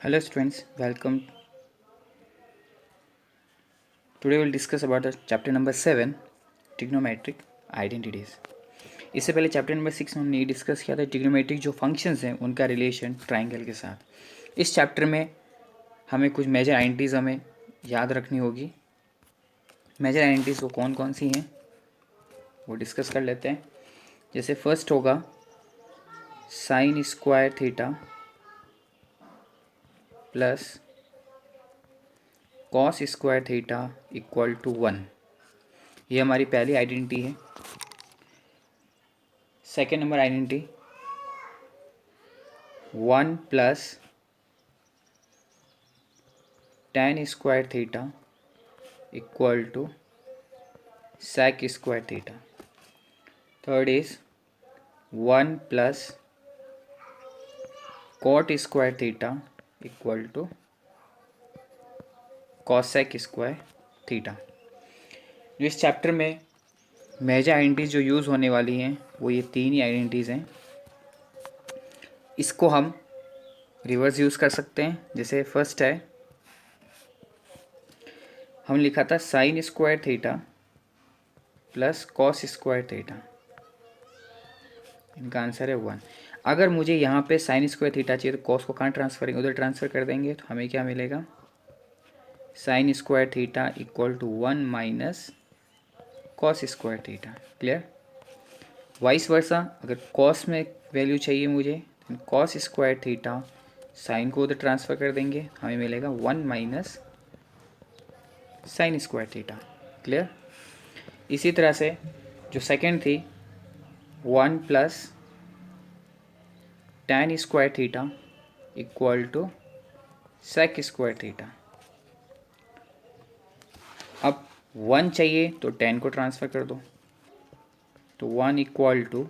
Hello students, welcome. Today we'll discuss about the chapter number 7 trigonometric identities. इससे पहले chapter number 6 में हमने discuss किया था ट्रिग्नोमेट्रिक जो फंक्शंस हैं उनका रिलेशन ट्राइंगल के साथ। इस चैप्टर में हमें कुछ मेजर आइडेंटिटीज हमें याद रखनी होगी। मेजर आइडेंटिटीज वो कौन कौन सी हैं वो डिस्कस कर लेते हैं। जैसे फर्स्ट होगा sine square theta plus cos square theta equal to 1। ये हमारी पहली आइडेंटिटी है। Second number identity 1 plus tan square theta equal to sec square theta. Third is 1 plus cot square theta equal to cosec square theta. जो इस chapter में major identities जो use होने वाली हैं वो ये तीन ही आइडेंटिटीज़ हैं। इसको हम रिवर्स यूज़ कर सकते हैं। जैसे फर्स्ट है, हम लिखा था sign square theta plus cos square theta, इनका आंसर है 1। अगर मुझे यहाँ पे साइन स्क्वायर थीटा चाहिए तो कॉस को कहाँ ट्रांसफर करेंगे, उधर ट्रांसफ़र कर देंगे तो हमें क्या मिलेगा, sine square theta equal to 1 minus cos square theta. Clear. Vice versa, अगर कॉस में वैल्यू चाहिए मुझे तो कॉस स्क्वायर थीटा साइन को उधर ट्रांसफ़र कर देंगे, हमें मिलेगा 1 minus sine square theta. Clear. इसी तरह से जो सेकंड थी 1 plus tan square theta equal to sec square theta. अब 1 चाहिए तो tan को ट्रांसफ़र कर दो, तो 1 equal to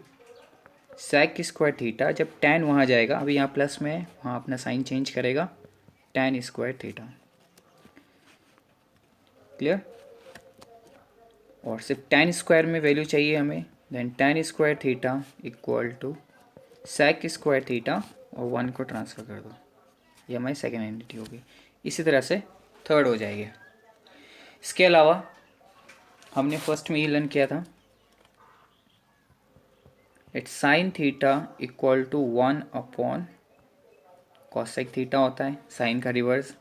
sec square theta. जब tan वहाँ जाएगा, अभी यहाँ प्लस में है, वहाँ अपना साइन चेंज करेगा, tan स्क्वायर थीटा। क्लियर। और सिर्फ tan स्क्वायर में वैल्यू चाहिए हमें, then tan square theta equal to sec square theta और 1 को ट्रांसफ़र कर दो, ये हमारी सेकेंड आइडेंटिटी होगी। इसी तरह से थर्ड हो जाएगी। इसके अलावा हमने फर्स्ट में ये लर्न किया था, it's sine theta equal to 1 upon cosec theta होता है, साइन का रिवर्स।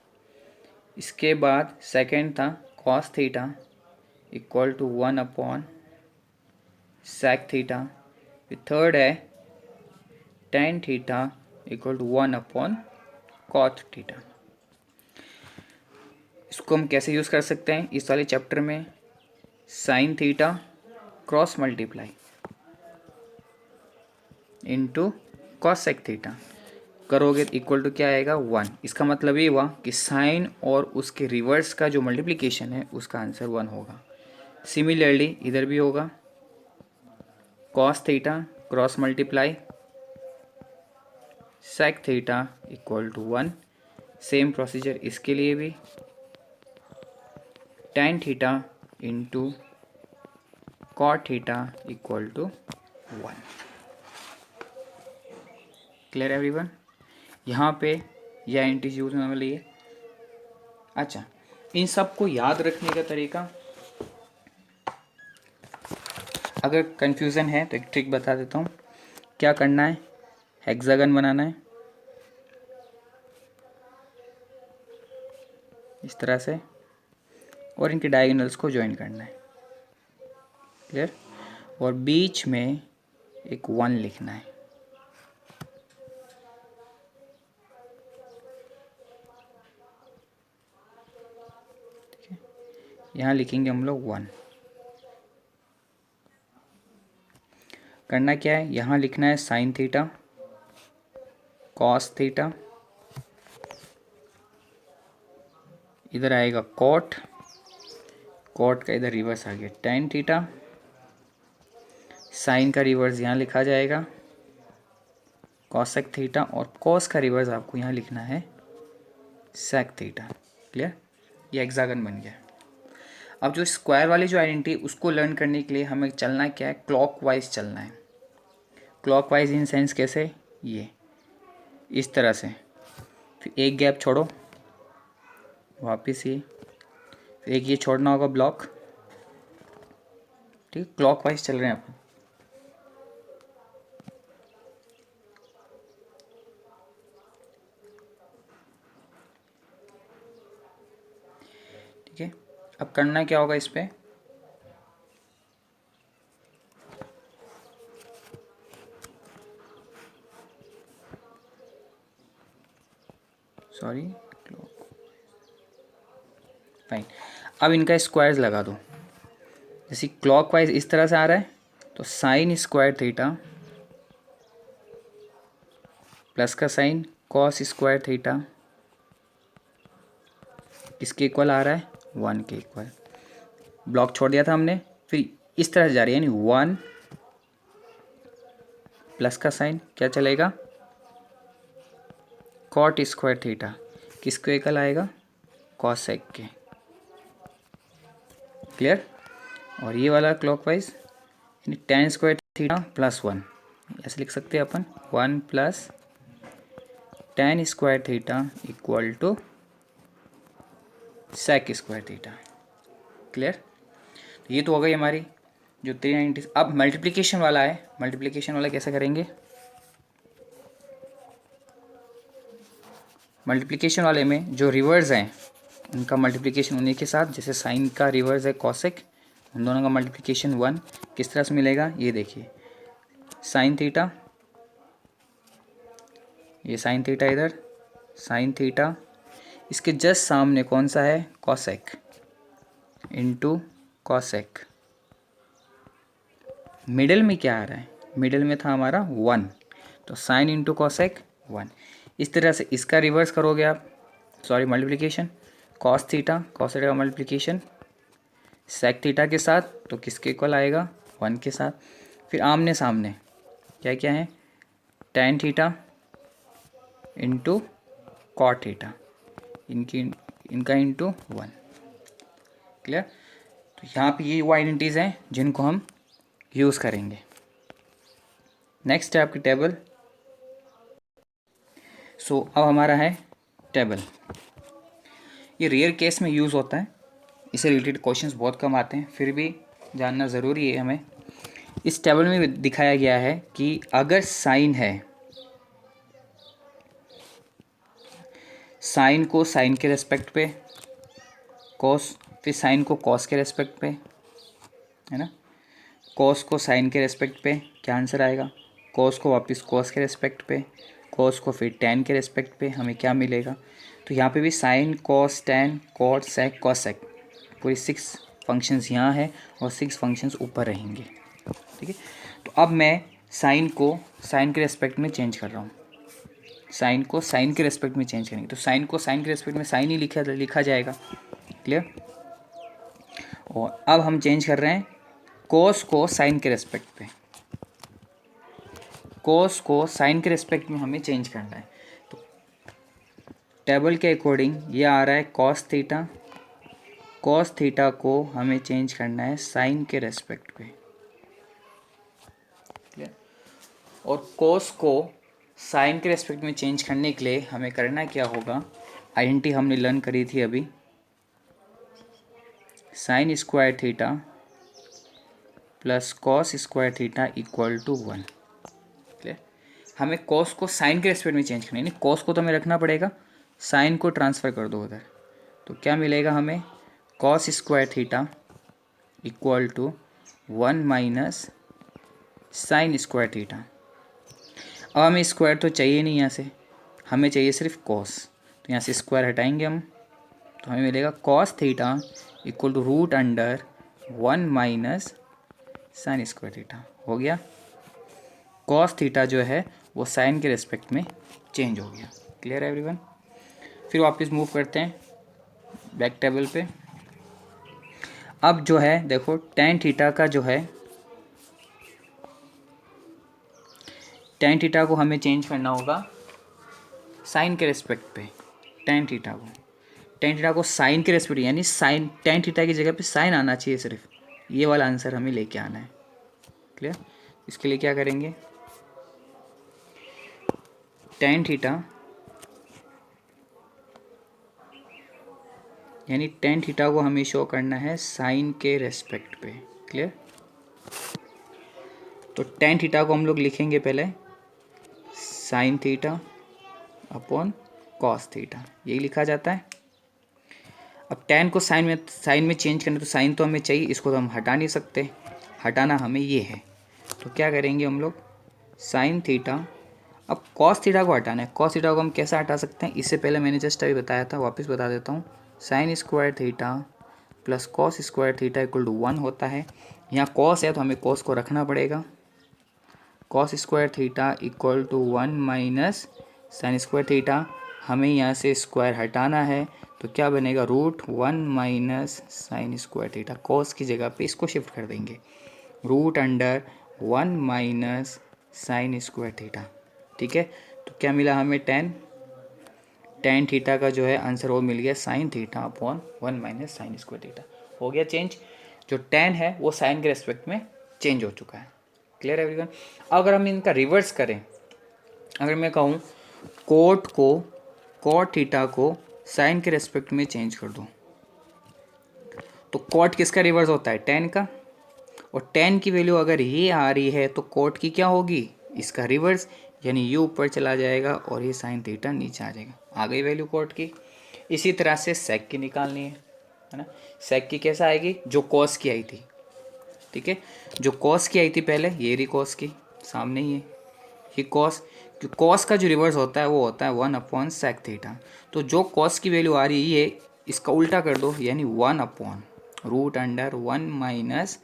इसके बाद सेकंड था cos theta equal to 1 upon sec theta. फिर थर्ड है tan theta equal to 1 upon cot theta. इसको हम कैसे यूज़ कर सकते हैं इस वाले चैप्टर में, sine theta cross multiply into cosec theta करोगे तो इक्वल टू क्या आएगा 1। इसका मतलब ये हुआ कि साइन और उसके रिवर्स का जो मल्टीप्लिकेशन है उसका आंसर 1 होगा। सिमिलरली इधर भी होगा, cos theta cross multiply sec theta equal to 1। Same procedure इसके लिए भी, tan theta into cot theta equal to 1। Clear everyone. यहाँ पे यह आइडेंटिटीज यूज होने वाली है। अच्छा, इन सब को याद रखने का तरीका, अगर कन्फ्यूज़न है तो एक ट्रिक बता देता हूँ। क्या करना है, हेक्सागन बनाना है इस तरह से और इनके डायगोनल्स को ज्वाइन करना है। क्लियर। और बीच में एक 1 लिखना है। ठीक है, यहाँ लिखेंगे हम लोग 1। करना क्या है, यहाँ लिखना है साइन थीटा कॉस थीटा, इधर आएगा कॉट, कॉट का इधर रिवर्स आ गया टेन थीटा, साइन का रिवर्स यहाँ लिखा जाएगा कॉसेक थीटा, और कॉस का रिवर्स आपको यहाँ लिखना है सेक थीटा। क्लियर। ये हेक्सागन बन गया। अब जो स्क्वायर वाली जो आइडेंटिटी उसको लर्न करने के लिए हमें चलना क्या है, क्लॉकवाइज चलना है। क्लॉकवाइज इन सेंस कैसे, ये इस तरह से फिर एक गैप छोड़ो, वापस ये, फिर एक ये छोड़ना होगा ब्लॉक। ठीक है, क्लॉकवाइज चल रहे हैं अपन। ठीक है, अब करना क्या होगा इस पे, सॉरी, फाइन। अब इनका स्क्वायर्स लगा दो। जैसे क्लॉकवाइज इस तरह से आ रहा है तो साइन स्क्वायर थीटा प्लस का साइन कॉस स्क्वायर थीटा किसके इक्वल आ रहा है, 1 के इक्वल। ब्लॉक छोड़ दिया था हमने, फिर इस तरह से जा रही है, यानी 1 प्लस का साइन क्या चलेगा, कॉट स्क्वायर थीटा किसके इक्वल आएगा, कॉसेक के। क्लियर। और ये वाला क्लॉकवाइज यानी टेन स्क्वायर थीटा प्लस 1, ऐसे लिख सकते हैं अपन, 1 plus tan square theta equal to sec square theta. Clear. ये तो हो गई हमारी जो 390। अब मल्टीप्लिकेशन वाला है, मल्टीप्लिकेशन वाला कैसे करेंगे, मल्टीप्लिकेशन वाले में जो रिवर्स हैं उनका मल्टीप्लिकेशन उन्हीं के साथ, जैसे साइन का रिवर्स है कॉसेक, उन दोनों का मल्टीप्लिकेशन 1 किस तरह से मिलेगा, ये देखिए, साइन थीटा, ये साइन थीटा इधर, साइन थीटा, इसके जस्ट सामने कौन सा है, कॉसेक इंटू कॉसेक। मिडिल में क्या आ रहा है, मिडिल में था हमारा 1, तो साइन इंटू कॉसेक 1। इस तरह से इसका रिवर्स करोगे आप, sorry multiplication, cos theta, cos theta का मल्टीप्लिकेशन सेक थीटा के साथ, तो किसके इक्वल आएगा, 1 के साथ। फिर आमने सामने क्या क्या है, tan theta into cot theta, इनका इंटू 1। क्लियर। तो यहाँ पे ये वो आइडेंटिटीज़ हैं जिनको हम यूज़ करेंगे। नेक्स्ट है आपकी टेबल। सो अब हमारा है टेबल, ये रेयर केस में यूज़ होता है, इससे रिलेटेड क्वेश्चंस बहुत कम आते हैं, फिर भी जानना ज़रूरी है हमें। इस टेबल में दिखाया गया है कि अगर साइन है, साइन को साइन के रेस्पेक्ट पे, कॉस, फिर साइन को कॉस के रेस्पेक्ट पे, है ना, कॉस को साइन के रेस्पेक्ट पे, क्या आंसर आएगा, कॉस को वापस कॉस के रेस्पेक्ट पे, कॉस को फिर टेन के रेस्पेक्ट पे, हमें क्या मिलेगा। तो यहाँ पे भी sine cos tan cot sec cosec, पूरी 6 फंक्शंस यहाँ है और 6 फंक्शंस ऊपर रहेंगे। ठीक है, तो अब मैं साइन को साइन के रेस्पेक्ट में चेंज कर रहा हूँ, साइन को साइन के रेस्पेक्ट में चेंज करेंगे, तो साइन को साइन के रेस्पेक्ट में साइन ही लिखा जाएगा। क्लियर। और अब हम चेंज कर रहे हैं कोस को साइन के रेस्पेक्ट पे, कोस को साइन के रेस्पेक्ट में हमें चेंज करना है। तो टेबल के अकॉर्डिंग ये आ रहा है कॉस थीटा, कॉस थीटा को हमें चेंज करना है साइन के रेस्पेक्ट पे। क्लियर। और कोस को साइन के रेस्पेक्ट में चेंज करने के लिए हमें करना क्या होगा, आइडेंटिटी हमने लर्न करी थी अभी, sine square theta plus cos square theta equal to 1। Clear. हमें कॉस को साइन के रेस्पेक्ट में चेंज करना है, यानी कॉस को तो हमें रखना पड़ेगा, साइन को ट्रांसफ़र कर दो उधर, तो क्या मिलेगा हमें, cos square theta equal to 1 minus sine square theta. अब हमें स्क्वायर तो चाहिए नहीं यहाँ से, हमें चाहिए सिर्फ कॉस, तो यहाँ से स्क्वायर हटाएंगे हम, तो हमें मिलेगा cos theta equal to root under 1 minus sine square theta. हो गया, कॉस थीटा जो है वो साइन के रेस्पेक्ट में चेंज हो गया। क्लियर है एवरीवन। फिर वापस मूव करते हैं बैक टेबल पे। अब जो है देखो टेन थीटा का जो है, टेन थीटा को हमें चेंज करना होगा साइन के रेस्पेक्ट पे, टेन थीटा को साइन के रेस्पेक्ट, यानी साइन टेन थीटा की जगह पे साइन आना चाहिए, सिर्फ ये वाला आंसर हमें लेके आना है। क्लियर। इसके लिए क्या करेंगे, टेन थीटा यानी टेन थीटा को हमें शो करना है साइन के रेस्पेक्ट पे। क्लियर? तो टेन थीटा को हम लोग लिखेंगे पहले sine theta upon cos theta, यही लिखा जाता है। अब टेन को साइन में चेंज करना, तो साइन तो हमें चाहिए, इसको तो हम हटा नहीं सकते, हटाना हमें ये है। तो क्या करेंगे हम लोग, साइन थीटा, अब कॉस थीटा को हटाना है। कॉस थीटा को हम कैसे हटा सकते हैं, इससे पहले मैंने जस्ट अभी बताया था, वापस बता देता हूँ। Sine square theta plus cos square theta equal to 1 होता है। यहाँ कॉस है तो हमें कॉस को रखना पड़ेगा। Cos square theta equal to 1 minus sine square theta, हमें यहाँ से स्क्वायर हटाना है, तो क्या बनेगा, root 1 minus sine square theta. Cos की जगह पे इसको शिफ्ट कर देंगे, root under 1 minus sine square theta. ठीक है, तो क्या मिला हमें, टेन थीटा का जो है आंसर वो मिल गया sine theta upon 1 minus sine square theta. हो गया चेंज, जो टेन है वो साइन के रेस्पेक्ट में चेंज हो चुका है। Clear everyone? अगर हम इनका रिवर्स करें, अगर मैं कहूँ कॉट थीटा को साइन के रेस्पेक्ट में चेंज कर दूँ, तो कॉट किसका रिवर्स होता है, टेन का, और टेन की वैल्यू अगर ये आ रही है तो कॉट की क्या होगी, इसका रिवर्स, यानी ये ऊपर चला जाएगा और ये साइन थीटा नीचे आ जाएगा। आ गई वैल्यू कॉट की। इसी तरह से सेक की निकालनी है ना। सेक की कैसा आएगी, जो कॉस की आई थी, ठीक है, जो कॉस की आई थी पहले, ये रही कॉस की, सामने ही है ये कॉस। कॉस का जो रिवर्स होता है वो होता है 1 अपॉन सेक थीटा। तो जो कॉस की वैल्यू आ रही है ये, इसका उल्टा कर दो, यानी 1 upon root under 1 minus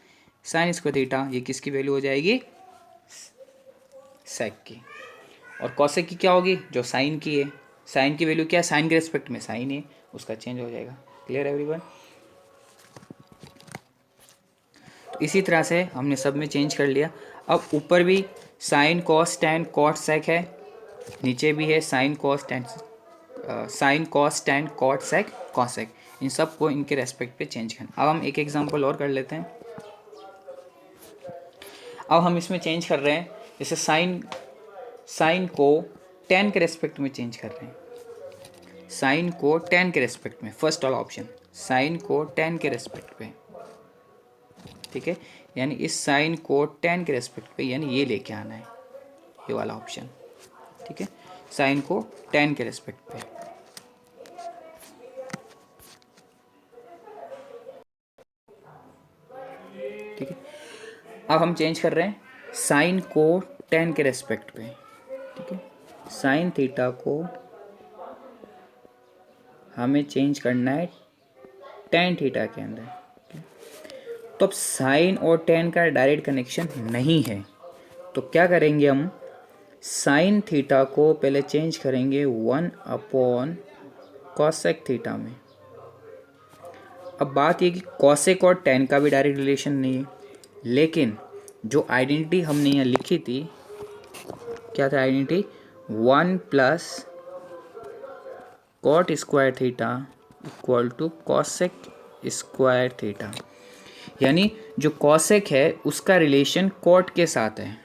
sine square theta. ये किसकी वैल्यू हो जाएगी, सेक की। और कॉसेक की क्या होगी, जो साइन की है। साइन की वैल्यू क्या है, साइन के रेस्पेक्ट में साइन है, उसका चेंज हो जाएगा। Clear everyone? तो इसी तरह से हमने सब में चेंज कर लिया। अब ऊपर भी sine cos tan cot sec है, नीचे भी है sine cos tan cot sec cosec. इन सब को इनके रेस्पेक्ट पे चेंज करना। अब हम एक एग्जांपल और कर लेते हैं। अब हम इसमें चेंज कर रहे हैं, जैसे साइन को टेन के रेस्पेक्ट में चेंज कर रहे हैं। साइन को टेन के रेस्पेक्ट में, फर्स्ट वाला ऑप्शन, साइन को टेन के रेस्पेक्ट पे, ठीक है, यानी इस साइन को टेन के रेस्पेक्ट पे, यानी ये लेके आना है, ये वाला ऑप्शन, ठीक है, साइन को टेन के रेस्पेक्ट पे। ठीक है, अब हम चेंज कर रहे हैं साइन को टेन के रेस्पेक्ट पे, ठीक है, साइन थीटा को हमें चेंज करना है टेन थीटा के अंदर। तो अब साइन और टेन का डायरेक्ट कनेक्शन नहीं है, तो क्या करेंगे हम, साइन थीटा को पहले चेंज करेंगे 1 अपॉन कॉसेक थीटा में। अब बात ये कि कॉसेक और टेन का भी डायरेक्ट रिलेशन नहीं है, लेकिन जो आइडेंटिटी हमने यहाँ लिखी थी, क्या था identity, 1 plus cot square theta equal to cosec square theta. यानी जो कॉसेक है उसका रिलेशन कॉट के साथ है,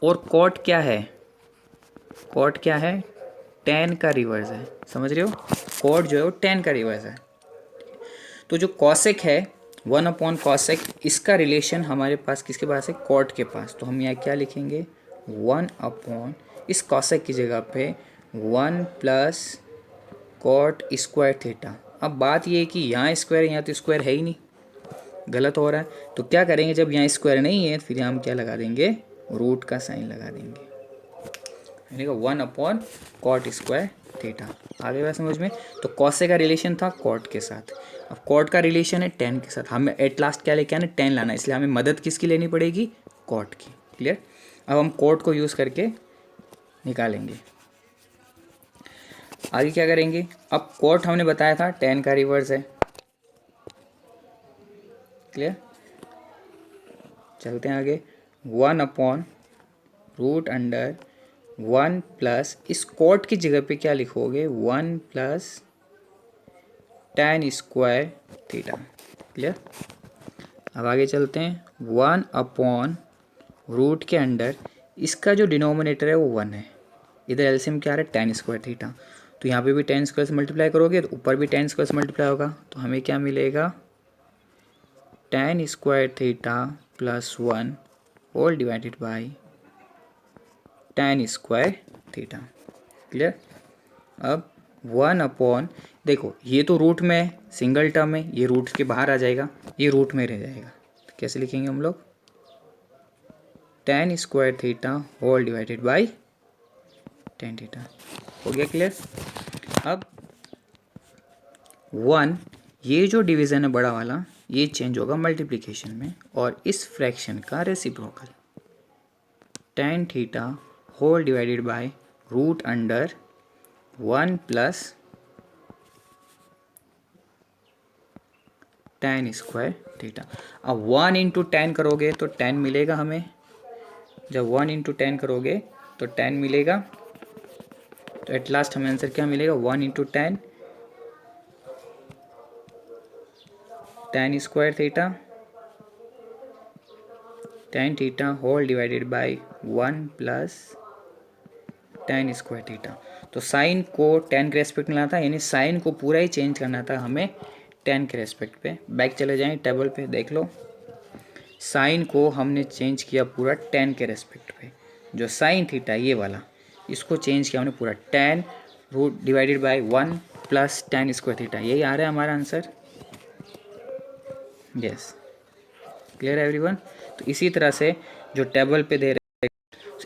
और कॉट क्या है, कॉट क्या है, टेन का रिवर्स है। समझ रहे हो, कॉट जो है वो टेन का रिवर्स है। तो जो कॉसेक है 1 अपॉन कॉसेक, इसका रिलेशन हमारे पास किसके पास है, कॉट के पास। तो हम यहाँ क्या लिखेंगे, 1 अपॉन, इस कॉसेक की जगह पे 1 प्लस कॉट स्क्वायर थीटा। अब बात ये है कि यहाँ स्क्वायर, यहाँ तो स्क्वायर है ही नहीं, गलत हो रहा है। तो क्या करेंगे, जब यहाँ स्क्वायर नहीं है फिर हम क्या लगा देंगे, रूट का साइन लगा देंगे, यानी कि 1 अपॉन कॉट स्क्वायर थीटा। आगे बात समझ में? तो कॉसे का रिलेशन था कॉट के साथ, अब कॉट का रिलेशन है टेन के साथ। हमें एट लास्ट क्या लेके आना, टेन लाना है, इसलिए हमें मदद किसकी लेनी पड़ेगी, कॉट की। क्लियर? अब हम कॉट को यूज़ करके निकालेंगे। आगे क्या करेंगे, अब कॉट हमने बताया था टेन का रिवर्स है। क्लियर? चलते हैं आगे, 1 अपॉन रूट अंडर 1 प्लस, इस कॉट की जगह पे क्या लिखोगे, 1 plus tan square theta. Clear? अब आगे चलते हैं, 1 अपॉन रूट के अंडर, इसका जो डिनोमिनेटर है वो 1 है, इधर एलसीएम क्या आ रहा है, टेन स्क्वायर थीटा। तो यहाँ पे भी टेन स्क्वायर से मल्टीप्लाई करोगे तो ऊपर भी टेन स्क्वायर से मल्टीप्लाई होगा, तो हमें क्या मिलेगा, tan square theta plus 1 whole divided by tan square theta. Clear. अब 1 अपॉन, देखो ये तो रूट में है, सिंगल टर्म है, ये रूट के बाहर आ जाएगा, ये रूट में रह जाएगा, तो कैसे लिखेंगे हम लोग, tan square theta whole divided by tan theta. हो गया क्लियर। अब 1, ये जो डिवीज़न है बड़ा वाला, ये चेंज होगा मल्टीप्लिकेशन में, और इस फ्रैक्शन का reciprocal tan theta whole divided by root under 1 plus tan square theta. अब 1 इंटू 10 करोगे तो 10 मिलेगा हमें, जब 1 इंटू 10 करोगे तो 10 मिलेगा, तो एट लास्ट हमें आंसर क्या मिलेगा, 1 into 10 tan square theta, tan theta whole divided by 1 plus tan square theta. तो साइन को 10 के रेस्पेक्ट में लाना था, यानी साइन को पूरा ही चेंज करना था हमें 10 के रेस्पेक्ट पे। बैक चले जाएं टेबल पे, देख लो साइन को हमने चेंज किया पूरा 10 के रेस्पेक्ट पे। जो साइन थीटा ये वाला, इसको चेंज किया हमने पूरा 10 root divided by 1 plus tan square theta. यही आ रहा है हमारा आंसर। यस, क्लियर है एवरीवन। तो इसी तरह से जो टेबल पे दे रहे हैं,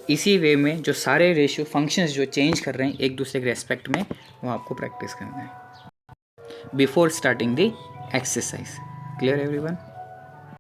इसी वे में जो सारे रेशियो फंक्शंस जो चेंज कर रहे हैं एक दूसरे के रेस्पेक्ट में, वो आपको प्रैक्टिस करना है before starting the exercise. Clear everyone.